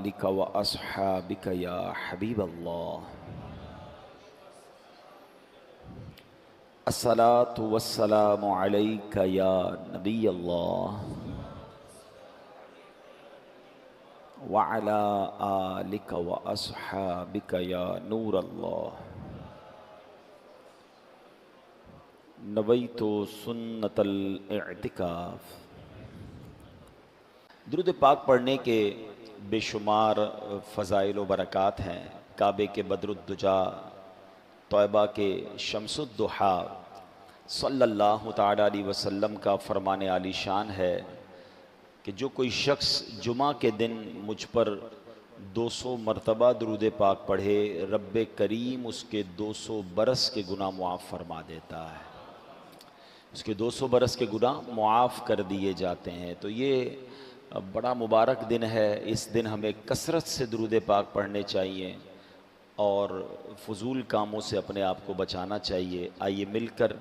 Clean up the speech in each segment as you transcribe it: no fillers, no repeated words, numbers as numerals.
आलिका व अस्हाबिका या हबीब अल्लाह। अस्सलातु वस्सलामु अलैका या नबी अल्लाह व अला आलिका व अस्हाबिका या नूर अल्लाह। नवैतु सुन्नतल इअ्तिकाफ। दुरूद पाक पढ़ने के बेशुमार फ़ज़ाइल व बरक़ात हैं। काबे के बदरुद्दुजा, तौबा के शम्सुद्दुहा सल्लल्लाहु तआला अलैहि वसल्लम का फ़रमान आलीशान है कि जो कोई शख्स जुमा के दिन मुझ पर 200 मरतबा दुरूद पाक पढ़े, रब्बे करीम उसके 200 बरस के गुनाह मुआफ़ फरमा देता है। उसके 200 बरस के गुनाह मुआफ़ कर दिए जाते हैं। तो ये बड़ा मुबारक दिन है। इस दिन हमें कसरत से दुरूद पाक पढ़ने चाहिए और फ़ुज़ूल कामों से अपने आप को बचाना चाहिए। आइए मिलकर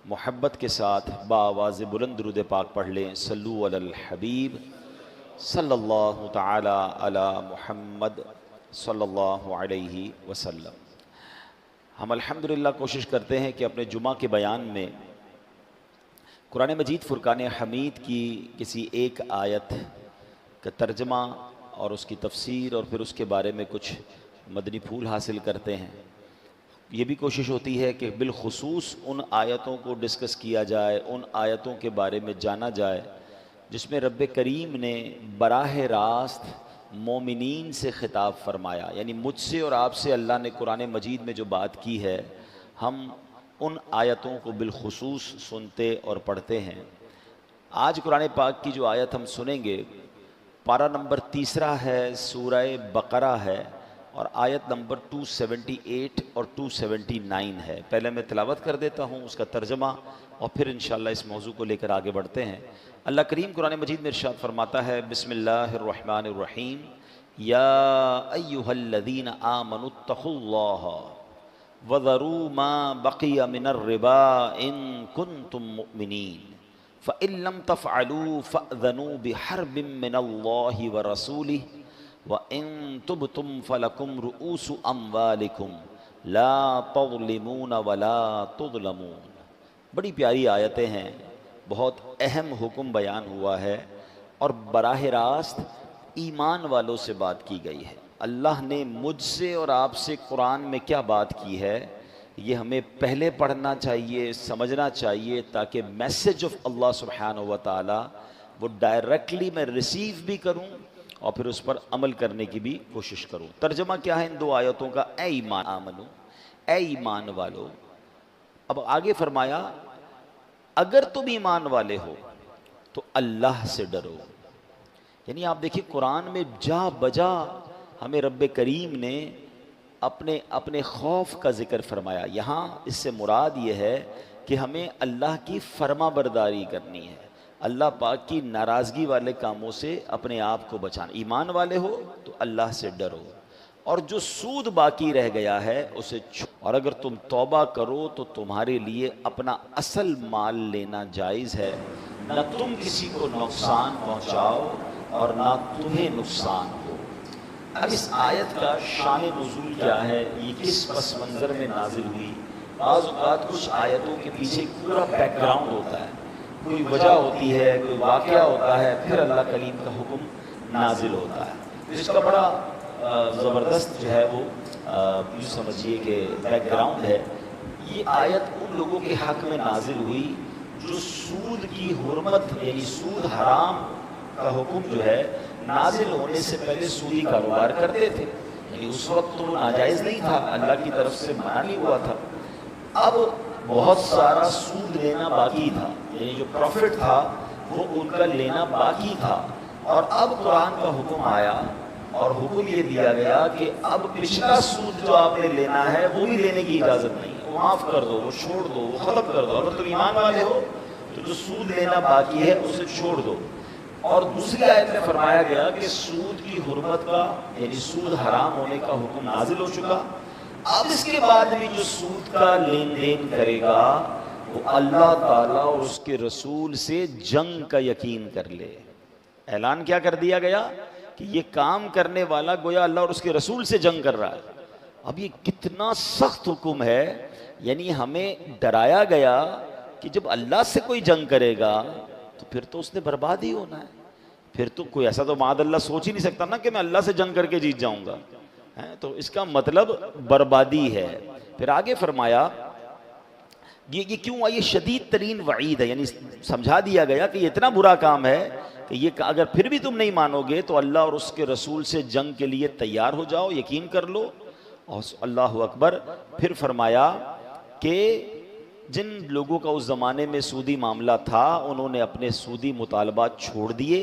मोहब्बत के साथ बाआवाज़ बुलंद दुरूद पाक पढ़ लें। सल्लु अलल हबीब सल्लल्लाहु तआला अला मुहम्मद सल्लल्लाहु अलैहि वसल्लम। हम अल्हम्दुलिल्लाह कोशिश करते हैं कि अपने जुमा के बयान में कुरान मजीद फ़ुरक़ान हमीद की किसी एक आयत का तर्जमा और उसकी तफसीर और फिर उसके बारे में कुछ मदनी फूल हासिल करते हैं। ये भी कोशिश होती है कि बिलखुसूस उन आयतों को डिस्कस किया जाए, उन आयतों के बारे में जाना जाए जिसमें रब्बे करीम ने बराह रास्त मोमिनीन से ख़िताब फरमाया। यानी मुझसे और आपसे अल्लाह ने कुरान मजीद में जो बात की है, हम उन आयतों को बिलखुसूस सुनते और पढ़ते हैं। आज कुरान पाक की जो आयत हम सुनेंगे, पारा नंबर 3 है, सूरह बकरा है और आयत नंबर 278 और 279 है। पहले मैं तिलावत कर देता हूँ उसका तर्जमा और फिर इंशाअल्लाह इस मौजू को लेकर आगे बढ़ते हैं। अल्लाह करीम कुरान मजीद में इरशाद फरमाता है, बिस्मिल्लाहिर्रहमानिर्रहीम, या अय्युहल्लज़ीना आमनुत्तक़ुल्लाह वज़रू मा बक़िया मिनर रिबा इन कुन्तुम मुअ्मिनीन फ़इल्लम तफ़अलू फ़अज़नू बिहर्बिम मिनल्लाहि व रसूलिहि व इन तुबतुम फ़लकुम रुऊसु अम्वालिकुम ला तज़लिमून व ला तुज़लमून। बड़ी प्यारी आयतें हैं, बहुत अहम हुक्म बयान हुआ है और बराह रास्त ईमान वालों से बात की गई है। अल्लाह ने मुझसे और आपसे कुरान में क्या बात की है, ये हमें पहले पढ़ना चाहिए, समझना चाहिए, ताकि मैसेज ऑफ अल्लाह सुब्हानहू व तआला वो डायरेक्टली मैं रिसीव भी करूं और फिर उस पर अमल करने की भी कोशिश करूं। तर्जमा क्या है इन दो आयतों का? ए ईमान आमनू, ए ईमान वालो। अब आगे फरमाया, अगर तुम ईमान वाले हो तो अल्लाह से डरो। यानी आप देखिए कुरान में जा बजा हमें रब्बे करीम ने अपने अपने खौफ का जिक्र फरमाया। यहाँ इससे मुराद ये है कि हमें अल्लाह की फर्मा बरदारी करनी है, अल्लाह पाक की नाराज़गी वाले कामों से अपने आप को बचाना। ईमान वाले हो तो अल्लाह से डरो और जो सूद बाकी रह गया है उसे और अगर तुम तौबा करो तो तुम्हारे लिए अपना असल माल लेना जायज़ है। न तुम किसी को नुकसान पहुँचाओ और ना तुम्हें नुकसान हो। अब इस आयत का शान नुज़ूल क्या है, ये किस पस मंज़र में नाजिल हुई? बाज़ औक़ात कुछ आयतों के पीछे पूरा बैकग्राउंड होता है, कोई वजह होती है, कोई वाक़या होता है, फिर अल्लाह करीम का हुक्म नाजिल होता है। तो इसका बड़ा ज़बरदस्त जो है वो यूँ समझिए कि बैकग्राउंड है। ये आयत उन लोगों के हक़ में नाजिल हुई जो सूद की हुर्मत यानी सूद हराम का हुक्म जो है नाजिल होने से पहले सूदी कारोबार करते थे। यानी उस वक्त तो नाजायज़ नहीं था, अल्लाह की तरफ से मना नहीं हुआ था। अब बहुत सारा सूद लेना बाकी था, यानी जो प्रॉफिट था वो उनका लेना बाकी था। और अब कुरान का हुक्म आया और हुक्म ये दिया गया कि अब पिछला सूद जो आपने लेना है वो भी लेने की इजाज़त नहीं है, वो माफ़ कर दो, वो छोड़ दो, वो ख़त्म कर दो। अगर तुम ईमान वाले हो तो जो सूद लेना बाकी है उसे छोड़ दो। और दूसरी आयत में फरमाया गया कि सूद की हुर्मत का यानी सूद हराम होने का हुक्म नाजिल हो चुका। अब इसके बाद भी जो सूद का लेन देन करेगा वो अल्लाह ताला और उसके रसूल से जंग का यकीन कर ले। ऐलान क्या कर दिया गया कि ये काम करने वाला गोया अल्लाह और उसके रसूल से जंग कर रहा है। अब ये कितना सख्त हुक्म है, यानी हमें डराया गया कि जब अल्लाह से कोई जंग करेगा तो फिर तो उसने बर्बाद ही होना है। फिर तो कोई ऐसा तो माद अल्लाह सोच ही नहीं सकता ना कि मैं अल्लाह से जंग करके जीत जाऊंगा, है तो इसका मतलब बर्बादी है। फिर आगे फरमाया ये क्यों आई, ये शदीद तरीन वईद है, यानी समझा दिया गया कि ये इतना बुरा काम है कि ये अगर फिर भी तुम नहीं मानोगे तो अल्लाह और उसके रसूल से जंग के लिए तैयार हो जाओ, यकीन कर लो। और अल्लाह अकबर। फिर फरमाया कि जिन लोगों का उस ज़माने में सूदी मामला था उन्होंने अपने सूदी मुतालबात छोड़ दिए।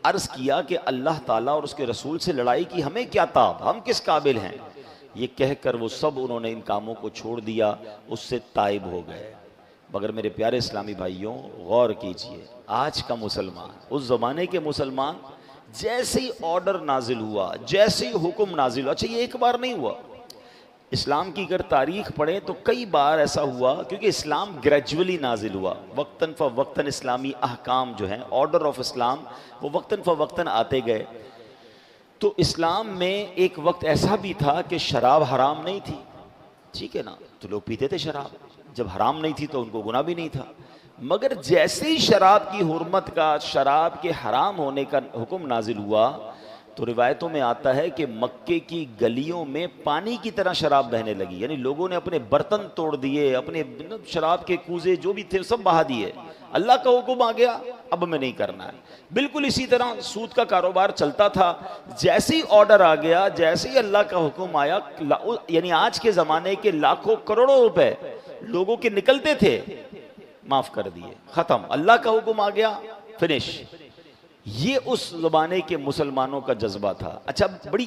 अर्ज़ किया कि अल्लाह ताला और उसके रसूल से लड़ाई की हमें क्या ताब, हम किस काबिल हैं। ये कहकर वो सब उन्होंने इन कामों को छोड़ दिया, उससे ताइब हो गए। मगर मेरे प्यारे इस्लामी भाइयों गौर कीजिए, आज का मुसलमान, उस ज़माने के मुसलमान, जैसे ही ऑर्डर नाजिल हुआ, जैसे ही हुक्म नाजिल हुआ, अच्छा ये एक बार नहीं हुआ, इस्लाम की अगर तारीख पढ़ें तो कई बार ऐसा हुआ, क्योंकि इस्लाम ग्रेजुअली नाजिल हुआ, वक्तन फ वक्तन इस्लामी अहकाम जो हैं, ऑर्डर ऑफ इस्लाम, वो वक्तन फ वक्तन आते गए। तो इस्लाम में एक वक्त ऐसा भी था कि शराब हराम नहीं थी, ठीक है ना, तो लोग पीते थे शराब, जब हराम नहीं थी तो उनको गुनाह भी नहीं था। मगर जैसे ही शराब की हुर्मत का, शराब के हराम होने का हुक्म नाजिल हुआ तो रिवायतों में आता है कि मक्के की गलियों में पानी की तरह शराब बहने लगी, यानी लोगों ने अपने बर्तन तोड़ दिए, अपने शराब के कूजे जो भी थे सब बहा दिए। अल्लाह का हुक्म आ गया, अब हमें नहीं करना है। बिल्कुल इसी तरह सूद का कारोबार चलता था, जैसे ही ऑर्डर आ गया, जैसे ही अल्लाह का हुक्म आया, यानी आज के ज़माने के लाखों करोड़ों रुपए लोगों के निकलते थे, माफ़ कर दिए, ख़त्म, अल्लाह का हुक्म आ गया, फिनिश। ये उस ज़माने के मुसलमानों का जज्बा था। अच्छा, बड़ी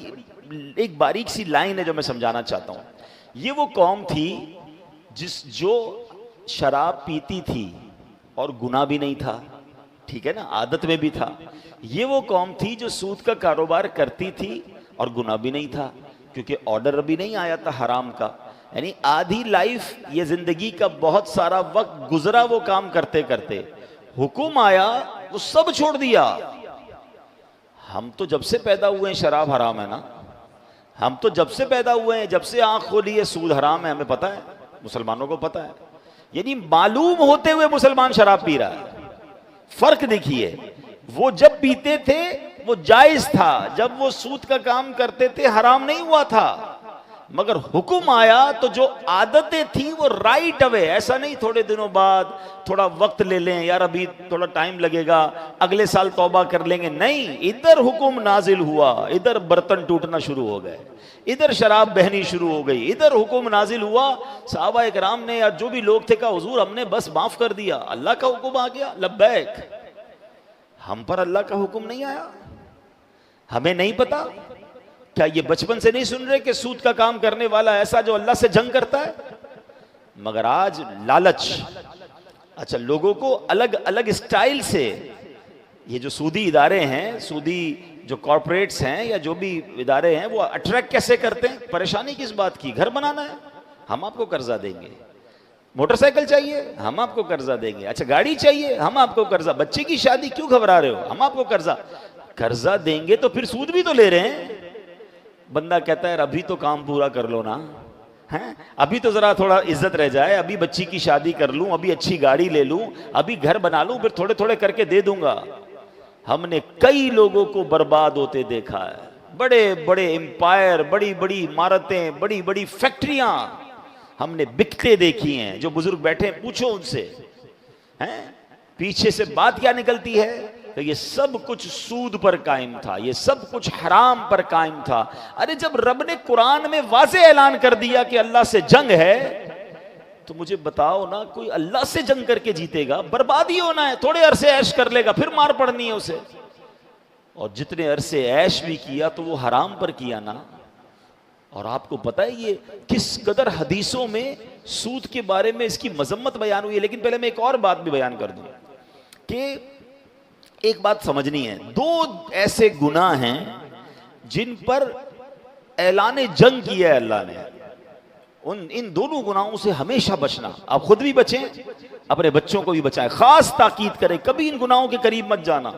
एक बारीक सी लाइन है जो मैं समझाना चाहता हूँ। ये वो कौम थी जो शराब पीती थी और गुनाह भी नहीं था, ठीक है ना, आदत में भी था। ये वो कौम थी जो सूद का कारोबार करती थी और गुनाह भी नहीं था, क्योंकि ऑर्डर अभी नहीं आया था हराम का। यानी आधी लाइफ, ये जिंदगी का बहुत सारा वक्त गुजरा वो काम करते करते, हुक्म आया वो सब छोड़ दिया। हम तो जब से पैदा हुए हैं शराब हराम है ना, हम तो जब से पैदा हुए हैं, जब से आंख खोली है सूद हराम है, हमें पता है, मुसलमानों को पता है। यानी मालूम होते हुए मुसलमान शराब पी रहा है। फर्क देखिए, वो जब पीते थे वो जायज था, जब वो सूद का काम करते थे हराम नहीं हुआ था। मगर हुक्म आया तो जो आदतें थी वो राइट अवे, ऐसा नहीं थोड़े दिनों बाद थोड़ा वक्त ले लें, यार अभी थोड़ा टाइम लगेगा, अगले साल तौबा कर लेंगे, नहीं, इधर हुक्म नाजिल हुआ, इधर बर्तन टूटना शुरू हो गए, इधर शराब बहनी शुरू हो गई, इधर हुक्म नाजिल हुआ। सहाबा इकराम ने या जो भी लोग थे कहा हुजूर हमने बस माफ कर दिया, अल्लाह का हुक्म आ गया, लब्बैक। हम पर अल्लाह का हुक्म नहीं आया, हमें नहीं पता। क्या ये बचपन से नहीं सुन रहे कि सूद का काम करने वाला ऐसा जो अल्लाह से जंग करता है? मगर आज लालच, अच्छा लोगों को अलग अलग स्टाइल से, ये जो सूदी इदारे हैं, सूदी जो कॉर्पोरेट्स हैं या जो भी इदारे हैं, वो अट्रैक्ट कैसे करते हैं? परेशानी किस बात की? घर बनाना है, हम आपको कर्जा देंगे। मोटरसाइकिल चाहिए, हम आपको कर्जा देंगे। अच्छा गाड़ी चाहिए, हम आपको कर्जा। बच्चे की शादी, क्यों घबरा रहे हो, हम आपको कर्जा देंगे। तो फिर सूद भी तो ले रहे हैं। बंदा कहता है अभी तो काम पूरा कर लो ना, हैं, अभी तो जरा थोड़ा इज्जत रह जाए, अभी बच्ची की शादी कर लूं, अभी अच्छी गाड़ी ले लूं, अभी घर बना लूं, फिर थोड़े थोड़े करके दे दूंगा। हमने कई लोगों को बर्बाद होते देखा है, बड़े बड़े एम्पायर, बड़ी बड़ी इमारतें, बड़ी बड़ी फैक्ट्रियां हमने बिकते देखी हैं। जो बुजुर्ग बैठे हैं पूछो उनसे, हैं, पीछे से बात क्या निकलती है? तो ये सब कुछ सूद पर कायम था, ये सब कुछ हराम पर कायम था। अरे जब रब ने कुरान में वाज़े ऐलान कर दिया कि अल्लाह से जंग है, तो मुझे बताओ ना, कोई अल्लाह से जंग करके जीतेगा? बर्बादी होना है, थोड़े अरसे ऐश कर लेगा, फिर मार पड़नी है उसे। और जितने अरसे ऐश भी किया तो वो हराम पर किया ना। और आपको पता है ये किस कदर हदीसों में सूद के बारे में इसकी मजम्मत बयान हुई है। लेकिन पहले मैं एक और बात भी बयान कर दूं कि एक बात समझनी है, दो ऐसे गुनाह हैं जिन पर ऐलान जंग किया है अल्लाह ने। इन दोनों गुनाहों से हमेशा बचना। आप खुद भी बचें, अपने बच्चों को भी बचाएं। खास ताकीद करें, कभी इन गुनाहों के करीब मत जाना।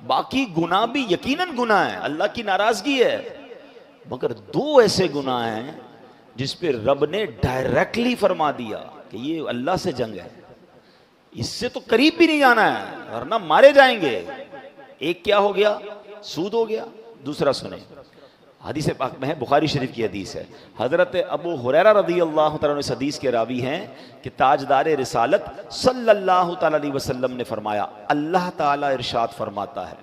बाकी गुनाह भी यकीनन गुनाह है, अल्लाह की नाराजगी है, मगर दो ऐसे गुनाह हैं जिस पे रब ने डायरेक्टली फरमा दिया कि ये अल्लाह से जंग है, इससे तो करीब भी नहीं जाना है वरना मारे जाएंगे। एक क्या हो गया? सूद हो गया। दूसरा सुने, हदीस पाक में है, बुखारी शरीफ की हदीस है, हजरत अबू हुरैरा रज़ी अल्लाह तआला अन्हु इस हदीस के रावी हैं कि ताजदार रिसालत सल्लल्लाहु तआला अलैहि वसल्लम ने फरमाया, अल्लाह ताला इरशाद फरमाता है,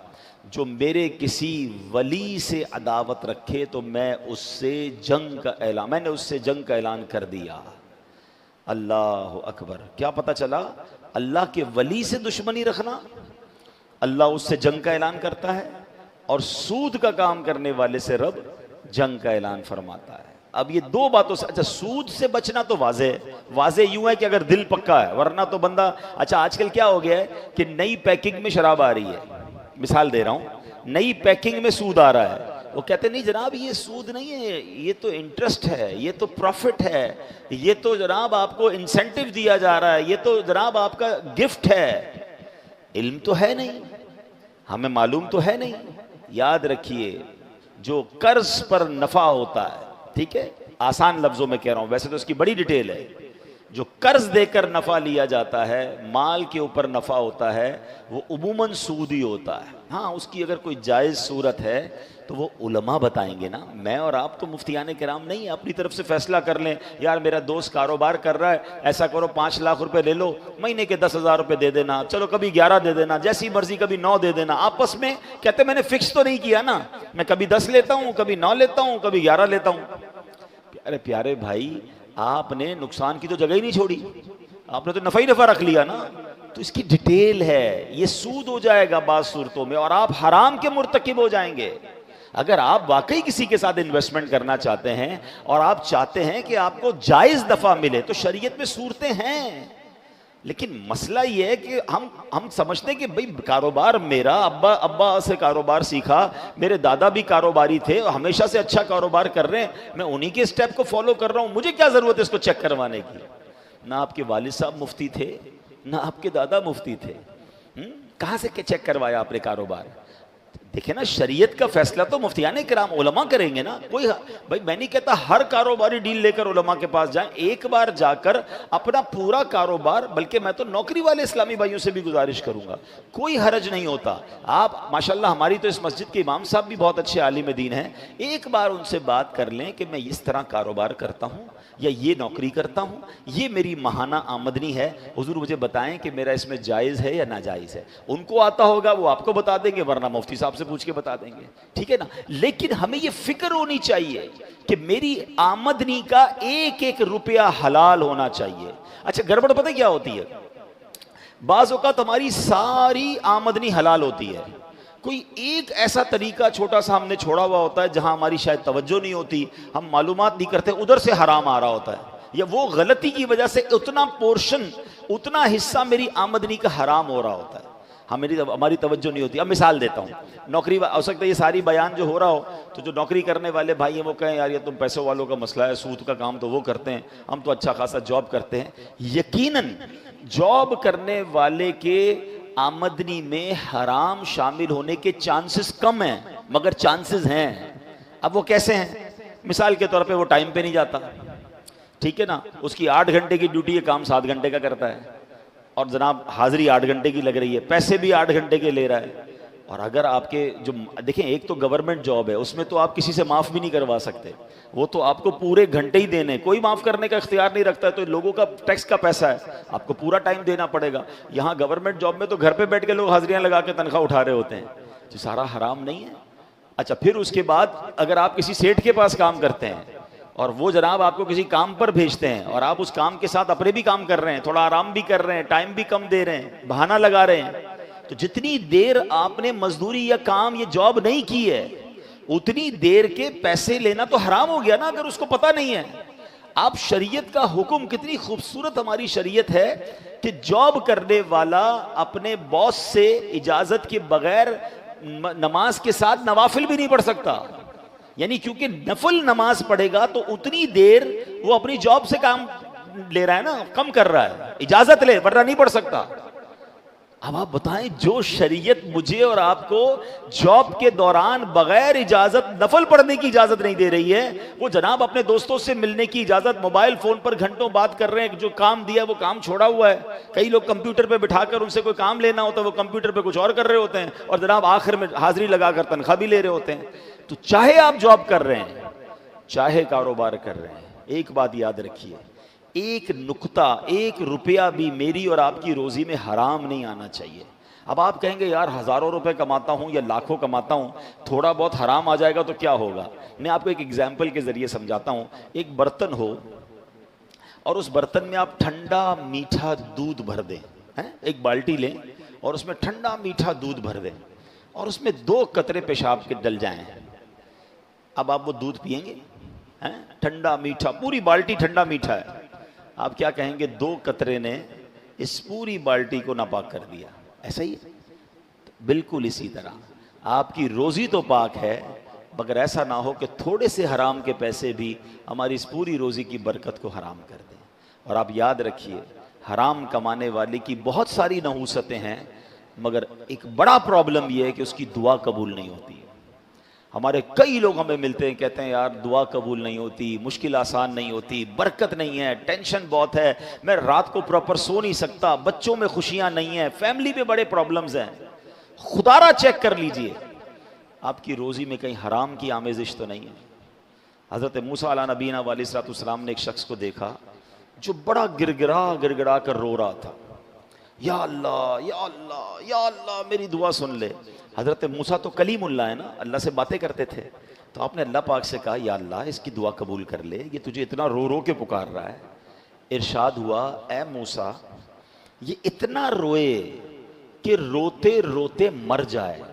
जो मेरे किसी वली से अदावत रखे तो मैंने उससे जंग का ऐलान कर दिया। अल्लाह अकबर। क्या पता चला? अल्लाह के वली से दुश्मनी रखना, अल्लाह उससे जंग का ऐलान करता है, और सूद का काम करने वाले से रब जंग का ऐलान फरमाता है। अब ये दो बातों से, अच्छा सूद से बचना तो वाजे यूं है कि अगर दिल पक्का है, वरना तो बंदा, अच्छा आजकल क्या हो गया है कि नई पैकिंग में शराब आ रही है, मिसाल दे रहा हूं, नई पैकिंग में सूद आ रहा है, वो कहते नहीं जनाब ये सूद नहीं है, ये तो इंटरेस्ट है, ये तो प्रॉफिट है, ये तो जनाब आपको इंसेंटिव दिया जा रहा है, ये तो जनाब आपका गिफ्ट है। इल्म तो है नहीं, हमें मालूम तो है नहीं। याद रखिए, जो कर्ज पर नफा होता है, ठीक है, आसान लफ्जों में कह रहा हूं, वैसे तो इसकी बड़ी डिटेल है, जो कर्ज देकर नफा लिया जाता है, माल के ऊपर नफा होता है, वो उमूमन सूदी होता है। हाँ, उसकी अगर कोई जायज़ सूरत है तो वो उलमा बताएंगे ना, मैं और आप तो मुफ्तियाने किराम नहीं अपनी तरफ से फैसला कर लें, यार मेरा दोस्त कारोबार कर रहा है, ऐसा करो 5 लाख रुपए ले लो, महीने के 10,000 रुपए दे देना, चलो कभी 11 दे देना, जैसी मर्जी, कभी 9 दे देना। आपस में कहते मैंने फिक्स तो नहीं किया ना, मैं कभी 10 लेता हूं, कभी 9 लेता हूं, कभी 11 लेता हूं। अरे प्यारे भाई, आपने नुकसान की तो जगह ही नहीं छोड़ी, आपने तो नफा ही नफा रख लिया ना। तो इसकी डिटेल है, ये सूद हो जाएगा बाज़ सूरतों में, और आप हराम के मुर्तकिब हो जाएंगे। अगर आप वाकई किसी के साथ इन्वेस्टमेंट करना चाहते हैं और आप चाहते हैं कि आपको जायज दफा मिले, तो शरीयत में सूरतें हैं, लेकिन मसला ये है कि हम समझते हैं कि भाई कारोबार, मेरा अब्बा से कारोबार सीखा, मेरे दादा भी कारोबारी थे, हमेशा से अच्छा कारोबार कर रहे हैं, मैं उन्हीं के स्टेप को फॉलो कर रहा हूं, मुझे क्या जरूरत है इसको चेक करवाने की। ना आपके वालिद साहब मुफ्ती थे, ना आपके दादा मुफ्ती थे, कहां से चेक करवाया आपने कारोबार? देखिए ना, शरीयत का फैसला तो मुफ्तियाने किराम उलमा करेंगे ना। कोई भाई, मैं नहीं कहता हर कारोबारी डील लेकर उलमा के पास जाएं, एक बार जाकर अपना पूरा कारोबार, बल्कि मैं तो नौकरी वाले इस्लामी भाइयों से भी गुजारिश करूंगा, कोई हरज नहीं होता। आप माशाल्लाह, हमारी तो इस मस्जिद के इमाम साहब भी बहुत अच्छे आलिम दीन हैं, एक बार उनसे बात कर लें कि मैं इस तरह कारोबार करता हूं या ये नौकरी करता हूं, ये मेरी माहाना आमदनी है, हुजूर मुझे बताएं कि मेरा इसमें जायज़ है या नाजायज़ है। उनको आता होगा वो आपको बता देंगे, वरना मुफ्ती साहब से पूछ के बता देंगे, ठीक है ना। लेकिन हमें ये फिक्र होनी चाहिए कि मेरी आमदनी का एक एक रुपया हलाल होना चाहिए। अच्छा, गड़बड़ पता क्या होती है, बाज़ औक़ात हमारी सारी आमदनी हलाल होती है, कोई एक ऐसा तरीका छोटा सा हमने छोड़ा हुआ होता है जहां हमारी शायद तवज्जो नहीं होती, हम मालूमात नहीं करते, उधर से हराम आ रहा होता है, या वो गलती की वजह से उतना पोर्शन, उतना हिस्सा मेरी आमदनी का हराम हो रहा होता है, हमारी तवज्जो नहीं होती। अब मिसाल देता हूँ, नौकरी, हो सकता है ये सारी बयान जो हो रहा हो तो जो नौकरी करने वाले भाई हैं वो कहें यार ये तुम पैसों वालों का मसला है, सूद का काम तो वो करते हैं, हम तो अच्छा खासा जॉब करते हैं। यकीनन जॉब करने वाले के आमदनी में हराम शामिल होने के चांसेस कम हैं, मगर चांसेस हैं। अब वो कैसे हैं? मिसाल के तौर पे वो टाइम पे नहीं जाता, ठीक है ना, उसकी 8 घंटे की ड्यूटी है, काम 7 घंटे का करता है, और जनाब हाजिरी 8 घंटे की लग रही है, पैसे भी 8 घंटे के ले रहा है। और अगर आपके जो देखें, एक तो गवर्नमेंट जॉब है, उसमें तो आप किसी से माफ़ भी नहीं करवा सकते, वो तो आपको पूरे घंटे ही देने, कोई माफ़ करने का इख्तियार नहीं रखता है, तो लोगों का टैक्स का पैसा है, आपको पूरा टाइम देना पड़ेगा। यहाँ गवर्नमेंट जॉब में तो घर पे बैठ के लोग हाजिरियाँ लगा के तनख्वाह उठा रहे होते हैं, जो सारा हराम नहीं है। अच्छा, फिर उसके बाद अगर आप किसी सेठ के पास काम करते हैं और वो जनाब आपको किसी काम पर भेजते हैं और आप उस काम के साथ अपने भी काम कर रहे हैं, थोड़ा आराम भी कर रहे हैं, टाइम भी कम दे रहे हैं, बहाना लगा रहे हैं, तो जितनी देर आपने मजदूरी या काम, ये जॉब नहीं की है, उतनी देर के पैसे लेना तो हराम हो गया ना, अगर उसको पता नहीं है। आप शरीयत का हुक्म, कितनी खूबसूरत हमारी शरीयत है कि जॉब करने वाला अपने बॉस से इजाजत के बगैर नमाज के साथ नवाफिल भी नहीं पढ़ सकता, यानी क्योंकि नफल नमाज पढ़ेगा तो उतनी देर वो अपनी जॉब से काम ले रहा है ना, कम कर रहा है, इजाजत ले वरना नहीं पढ़ सकता। अब आप बताएं, जो शरीयत मुझे और आपको जॉब के दौरान बगैर इजाजत नफल पढ़ने की इजाजत नहीं दे रही है, वो जनाब अपने दोस्तों से मिलने की इजाजत, मोबाइल फोन पर घंटों बात कर रहे हैं, जो काम दिया वो काम छोड़ा हुआ है। कई लोग कंप्यूटर पे बिठाकर उनसे कोई काम लेना होता है, वो कंप्यूटर पे कुछ और कर रहे होते हैं, और जनाब आखिर में हाजिरी लगाकर तनख्वाह भी ले रहे होते हैं। तो चाहे आप जॉब कर रहे हैं, चाहे कारोबार कर रहे हैं, एक बात याद रखिए, एक नुक्ता, एक रुपया भी मेरी और आपकी रोजी में हराम नहीं आना चाहिए। अब आप कहेंगे यार हजारों रुपए कमाता हूं या लाखों कमाता हूं, थोड़ा बहुत हराम आ जाएगा तो क्या होगा। मैं आपको एक एग्जाम्पल के जरिए समझाता हूं। एक बर्तन हो और उस बर्तन में आप ठंडा मीठा दूध भर दें, एक बाल्टी लें और उसमें ठंडा मीठा दूध भर दें और उसमें 2 कतरे पेशाब के डल जाएं। अब आप वो दूध पिएंगे? ठंडा मीठा, पूरी बाल्टी ठंडा मीठा है, आप क्या कहेंगे? 2 कतरे ने इस पूरी बाल्टी को नापाक कर दिया। ऐसा ही है। तो बिल्कुल इसी तरह आपकी रोजी तो पाक है, मगर ऐसा ना हो कि थोड़े से हराम के पैसे भी हमारी इस पूरी रोजी की बरकत को हराम कर दें। और आप याद रखिए, हराम कमाने वाले की बहुत सारी नहूसतें हैं, मगर एक बड़ा प्रॉब्लम यह है कि उसकी दुआ कबूल नहीं होती है। हमारे कई लोग हमें मिलते हैं, कहते हैं यार दुआ कबूल नहीं होती, मुश्किल आसान नहीं होती, बरकत नहीं है, टेंशन बहुत है, मैं रात को प्रॉपर सो नहीं सकता, बच्चों में खुशियां नहीं है, फैमिली में बड़े प्रॉब्लम्स हैं। खुदारा चेक कर लीजिए आपकी रोजी में कहीं हराम की आमेजिश तो नहीं है। हजरत मूसा अला नबीना वालिस्सलाम ने एक शख्स को देखा जो बड़ा गिड़गिड़ा गिड़गिड़ा कर रो रहा था, या अल्लाह या अल्लाह या अल्लाह मेरी दुआ सुन ले। हजरत मूसा तो कलीमुल्लाह है ना, अल्लाह से बातें करते थे। तो आपने अल्लाह पाक से कहा या अल्लाह इसकी दुआ कबूल कर ले, ये तुझे इतना रो रो के पुकार रहा है। इरशाद हुआ, ए मूसा ये इतना रोए कि रोते रोते मर जाए,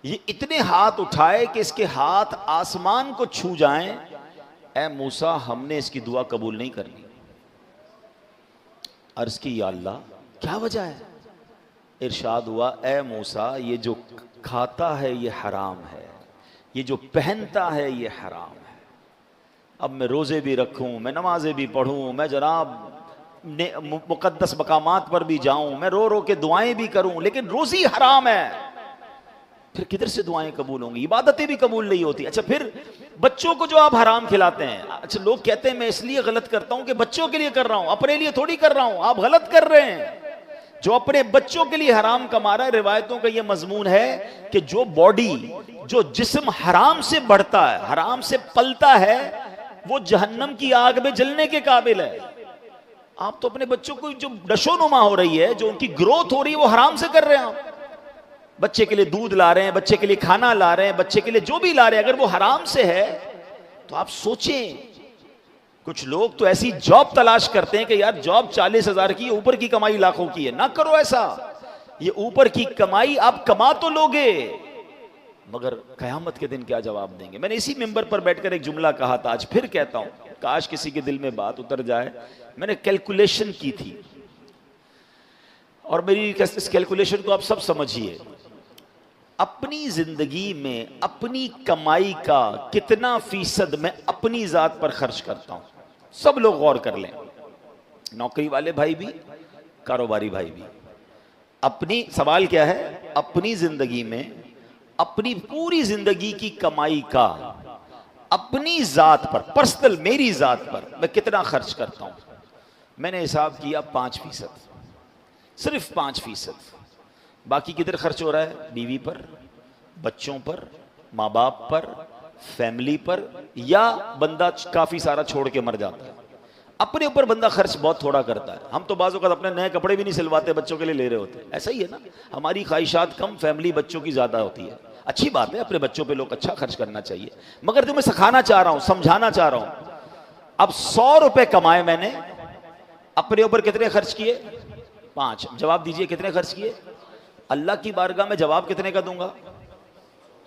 ये इतने हाथ उठाए कि इसके हाथ आसमान को छू जाएं, ए मूसा हमने इसकी दुआ कबूल नहीं करनी। अर्ज की या अल्लाह क्या वजह है? इरशाद हुआ, ए मूसा ये जो खाता है ये हराम है, ये जो पहनता है ये हराम है। अब मैं रोज़े भी रखूं, मैं नमाजें भी पढ़ूं, मैं जनाब मुकद्दस मकामात पर भी जाऊं, मैं रो रो के दुआएं भी करूं, लेकिन रोज़ी हराम है, फिर किधर से दुआएं कबूल होंगी? इबादतें भी कबूल नहीं होती। अच्छा फिर बच्चों को जो आप हराम खिलाते हैं, अच्छा लोग कहते हैं मैं इसलिए गलत करता हूं कि बच्चों के लिए कर रहा हूं, अपने लिए थोड़ी कर रहा हूं। आप गलत कर रहे हैं। जो अपने बच्चों के लिए हराम कमा रहा है, रिवायतों का यह मजमून है कि जो बॉडी, जो जिस्म हराम से बढ़ता है, हराम से पलता है, वो जहन्नम की आग में जलने के काबिल है। आप तो अपने बच्चों को जो नशोनुमा हो रही है, जो उनकी ग्रोथ हो रही है, वो हराम से कर रहे हैं। आप बच्चे के लिए दूध ला रहे हैं, बच्चे के लिए खाना ला रहे हैं, बच्चे के लिए जो भी ला रहे हैं, अगर वो हराम से है तो आप सोचें। कुछ लोग तो ऐसी जॉब तलाश करते हैं कि यार जॉब 40,000 की, ऊपर की कमाई लाखों की है। ना करो ऐसा। ये ऊपर की कमाई आप कमा तो लोगे, मगर कयामत के दिन क्या जवाब देंगे? मैंने इसी मिंबर पर बैठकर एक जुमला कहा था, आज फिर कहता हूं, काश किसी के दिल में बात उतर जाए। मैंने कैलकुलेशन की थी और मेरी इस कैलकुलेशन को आप सब समझिए। अपनी जिंदगी में अपनी कमाई का कितना फीसद मैं अपनी जात पर खर्च करता हूं? सब लोग गौर कर लें, नौकरी वाले भाई भी, कारोबारी भाई भी। अपनी सवाल क्या है? अपनी जिंदगी में अपनी पूरी जिंदगी की कमाई का अपनी जात पर, पर्सनल मेरी जात पर मैं कितना खर्च करता हूं? मैंने हिसाब किया 5%, सिर्फ 5%। बाकी किधर खर्च हो रहा है? बीवी पर, बच्चों पर, माँ बाप पर, फैमिली पर, या बंदा काफी सारा छोड़ के मर जाता है। अपने ऊपर बंदा खर्च बहुत थोड़ा करता है। हम तो बाज़ औक़ात अपने नए कपड़े भी नहीं सिलवाते, बच्चों के लिए ले रहे होते हैं। ऐसा ही है ना, हमारी ख्वाहिशात कम, फैमिली बच्चों की ज्यादा होती है। अच्छी बात है, अपने बच्चों पे लोग अच्छा खर्च करना चाहिए, मगर जो मैं सिखाना चाह रहा हूं, समझाना चाह रहा हूं, अब 100 रुपए कमाए मैंने, अपने ऊपर कितने खर्च किए? 5। जवाब दीजिए कितने खर्च किए? अल्लाह की बारगाह में जवाब कितने का दूंगा?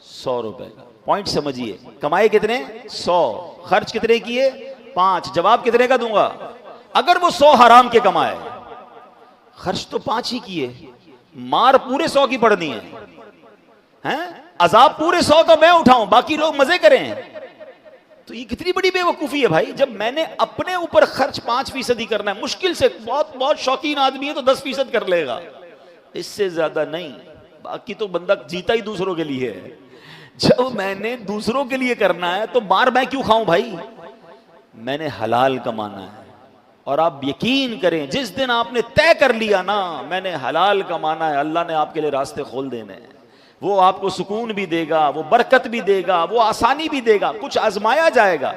100 रुपए का। पॉइंट समझिए, कमाए कितने? 100, खर्च कितने किए? 5, जवाब कितने का दूंगा? अगर वो 100 हराम के कमाए, खर्च तो 5 ही किए, मार पूरे 100 की पड़नी है, अजाब पूरे 100 का मैं उठाऊं, बाकी लोग मजे करें। तो ये कितनी बड़ी बेवकूफ़ी है भाई। जब मैंने अपने ऊपर खर्च 5% करना है, मुश्किल से बहुत बहुत शौकीन आदमी है तो 10% कर लेगा, इससे ज्यादा नहीं। बाकी तो बंदा जीता ही दूसरों के लिए है। जब मैंने दूसरों के लिए करना है तो मार मैं क्यों खाऊं भाई, मैंने हलाल कमाना है। और आप यकीन करें, जिस दिन आपने तय कर लिया ना मैंने हलाल कमाना है, अल्लाह ने आपके लिए रास्ते खोल देने हैं। वो आपको सुकून भी देगा, वो बरकत भी देगा, वो आसानी भी देगा। कुछ आजमाया जाएगा,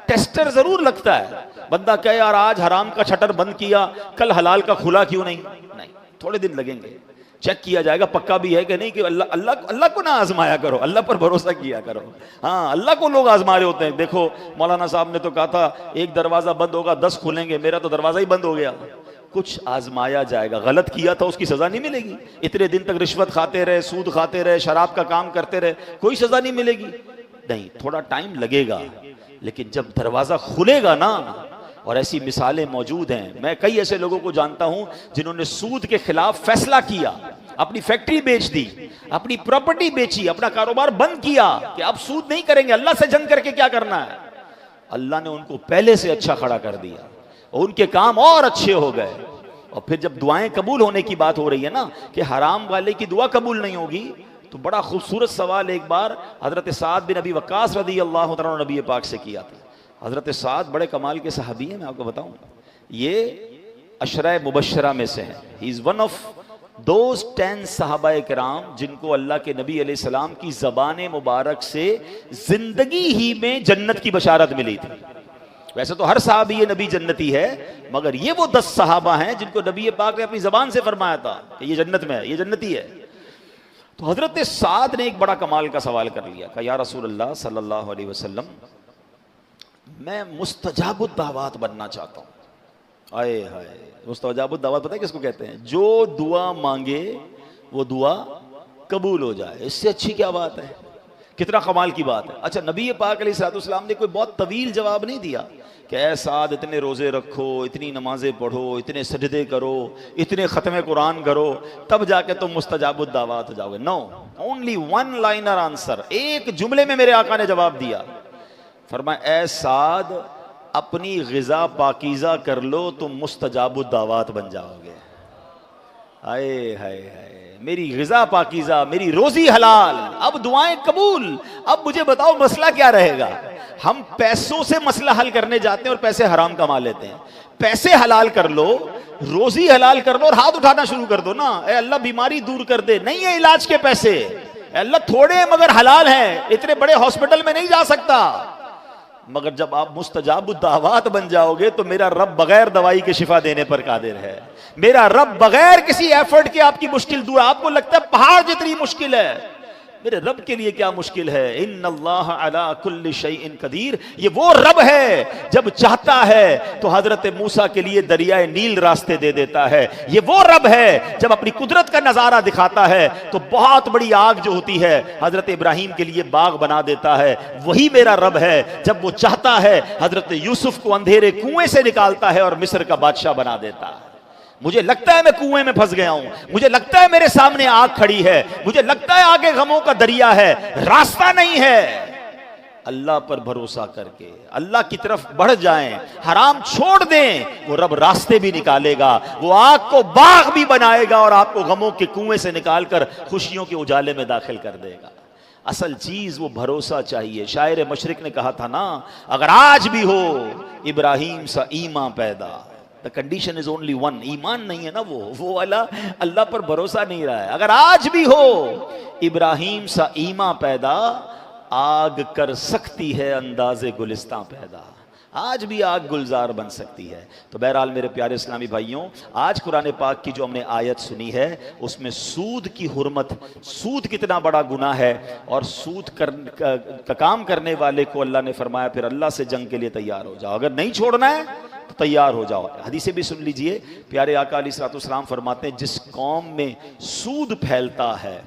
टेस्टर जरूर लगता है। बंदा कहे यार आज हराम का शटर बंद किया, कल हलाल का खुला क्यों नहीं, नहीं, थोड़े दिन लगेंगे, चेक किया जाएगा पक्का भी है कि नहीं। कि अल्लाह अल्लाह अल्लाह को ना आजमाया करो, अल्लाह पर भरोसा किया करो। हाँ, अल्लाह को लोग आजमा रहे होते हैं। देखो मौलाना साहब ने तो कहा था एक दरवाजा बंद होगा 10 खुलेंगे, मेरा तो दरवाजा ही बंद हो गया। कुछ आजमाया जाएगा, गलत किया था उसकी सजा नहीं मिलेगी। इतने दिन तक रिश्वत खाते रहे, सूद खाते रहे, शराब का काम करते रहे, कोई सजा नहीं मिलेगी। नहीं, थोड़ा टाइम लगेगा, लेकिन जब दरवाजा खुलेगा ना, और ऐसी मिसालें मौजूद हैं। मैं कई ऐसे लोगों को जानता हूं जिन्होंने सूद के खिलाफ फैसला किया, अपनी फैक्ट्री बेच दी, अपनी प्रॉपर्टी बेची, अपना कारोबार बंद किया कि अब सूद नहीं करेंगे, अल्लाह से जंग करके क्या करना है। अल्लाह ने उनको पहले से अच्छा खड़ा कर दिया, उनके काम और अच्छे हो गए। और फिर जब दुआएं कबूल होने की बात हो रही है ना, कि हराम वाले की दुआ कबूल नहीं होगी, तो बड़ा खूबसूरत सवाल एक बार हजरत साद बिन अबी वक्कास रदी अल्लाह तआला नबी पाक से किया था। हजरत साद बड़े कमाल के सहाबी हैं, मैं आपको बताऊं, ये अशरा मुबशरा में से हैं। He is one of those 10 सहाबा किराम जिनको अल्लाह के नबी अलैहिस्सलाम की ज़बान मुबारक से जिंदगी ही में जन्नत की बशारत मिली थी। वैसे तो हर सहाबी ये नबी जन्नती है, मगर ये वो 10 सहाबा हैं जिनको नबी पाक ने अपनी जबान से फरमाया था कि ये जन्नत में है, ये जन्नती है। तो हजरत साद ने एक बड़ा कमाल का सवाल कर लिया, कहा या रसूल अल्लाह सल्लल्लाहु अलैहि वसल्लम, मैं मुस्तजाबुद दावत बनना चाहता हूं। आए हाय, मुस्तजाबुद दावत पता है किसको कहते हैं? जो दुआ मांगे वो दुआ कबूल हो जाए, इससे अच्छी क्या बात है। कितना कमाल की बात है। अच्छा, नबी पाक अलैहिस्सलाम ने कोई बहुत तवील जवाब नहीं दिया कि ऐ साद इतने रोजे रखो, इतनी नमाजें पढ़ो, इतने सजदे करो, इतने खत्म कुरान करो, तब जाके तुम मुस्तजाबुद दावत हो जाओगे। No, only one liner answer, एक जुमले में मेरे आका ने जवाब दिया। फरमाया ऐ साद अपनी ग़िज़ा पाकीज़ा कर लो, तुम मुस्तजाबुद दावत बन जाओगे। हाय हाय हाय, मेरी ग़िज़ा पाकीज़ा, मेरी रोजी हलाल, अब दुआएं कबूल। अब मुझे बताओ मसला क्या रहेगा। हम पैसों से मसला हल करने जाते हैं और पैसे हराम कमा लेते हैं। पैसे हलाल कर लो, रोजी हलाल कर लो और हाथ उठाना शुरू कर दो ना, ए अल्लाह बीमारी दूर कर दे, नहीं है इलाज के पैसे, अल्लाह थोड़े मगर हलाल हैं, इतने बड़े हॉस्पिटल में नहीं जा सकता। मगर जब आप मुस्तजाबुद दावत बन जाओगे तो मेरा रब बगैर दवाई के शिफा देने पर कादिर है। मेरा रब बगैर किसी एफर्ट के आपकी मुश्किल दूर, आपको लगता है पहाड़ जितनी मुश्किल है, मेरे रब के लिए क्या मुश्किल है। इन्नल्लाह अला कुल्लि शैइन कदीर, ये वो रब है जब चाहता है तो हजरत मूसा के लिए दरियाए नील रास्ते दे देता है। ये वो रब है जब अपनी कुदरत का नजारा दिखाता है तो बहुत बड़ी आग जो होती है हजरत इब्राहिम के लिए बाग बना देता है। वही मेरा रब है जब वो चाहता है हजरत यूसुफ को अंधेरे कुएं से निकालता है और मिस्र का बादशाह बना देता है। मुझे लगता है मैं कुएं में फंस गया हूं, मुझे लगता है मेरे सामने आग खड़ी है, मुझे लगता है आगे गमों का दरिया है, रास्ता नहीं है। अल्लाह पर भरोसा करके अल्लाह की तरफ बढ़ जाएं, हराम छोड़ दें, वो रब रास्ते भी निकालेगा, वो आग को बाग भी बनाएगा और आपको गमों के कुएं से निकालकर खुशियों के उजाले में दाखिल कर देगा। असल चीज वो भरोसा चाहिए। शायर मशरिक ने कहा था ना, अगर आज भी हो इब्राहिम सा ईमान पैदा, the condition is only one, ईमान नहीं है ना, वो वाला अल्लाह पर भरोसा नहीं रहा है। अगर आज भी हो इब्राहिम सा ईमान पैदा, आग कर सकती है अंदाजे गुलिस्तां पैदा, आज भी आग गुलजार बन सकती है। तो बहरहाल मेरे प्यारे इस्लामी भाइयों, आज कुरान पाक की जो हमने आयत सुनी है उसमें सूद की हुर्मत, सूद कितना बड़ा गुनाह है, और सूद का काम करने वाले को अल्लाह ने फरमाया फिर अल्लाह से जंग के लिए तैयार हो जाओ, अगर नहीं छोड़ना है तो तैयार हो जाओ। हदीसें भी सुन लीजिए, प्यारे आका अलैहिस्सलाम फरमाते हैं जिस कौम में सूद फैलता है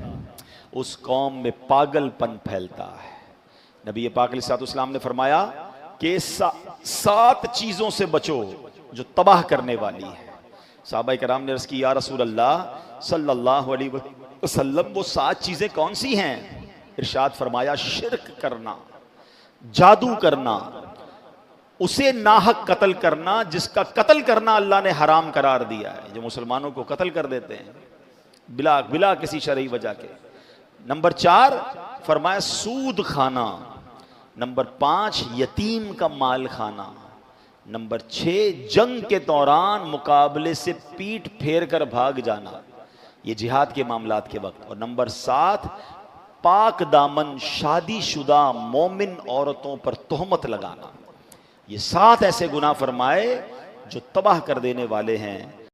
उस कौम में पागलपन फैलता है। नबी पाक अलैहिस्सलाम ने फरमाया कि 7 चीजों से बचो जो तबाह करने वाली है। सहाबा किराम ने अर्ज़ की या रसूल अल्लाह सल्लल्लाहु अलैहि वसल्लम वो 7 चीजें कौन सी हैं? इरशाद फरमाया शिर्क करना, जादू करना, उसे नाहक कत्ल करना जिसका कत्ल करना अल्लाह ने हराम करार दिया है, जो मुसलमानों को कत्ल कर देते हैं बिला बिला किसी शरई वजह के। नंबर 4 फरमाया सूद खाना। नंबर 5 यतीम का माल खाना। नंबर 6 जंग के दौरान मुकाबले से पीठ फेर कर भाग जाना, ये जिहाद के मामलात के वक्त। और नंबर 7 पाक दामन शादीशुदा मोमिन औरतों पर तोहमत लगाना। ये 7 ऐसे गुनाह फरमाए जो तबाह कर देने वाले हैं।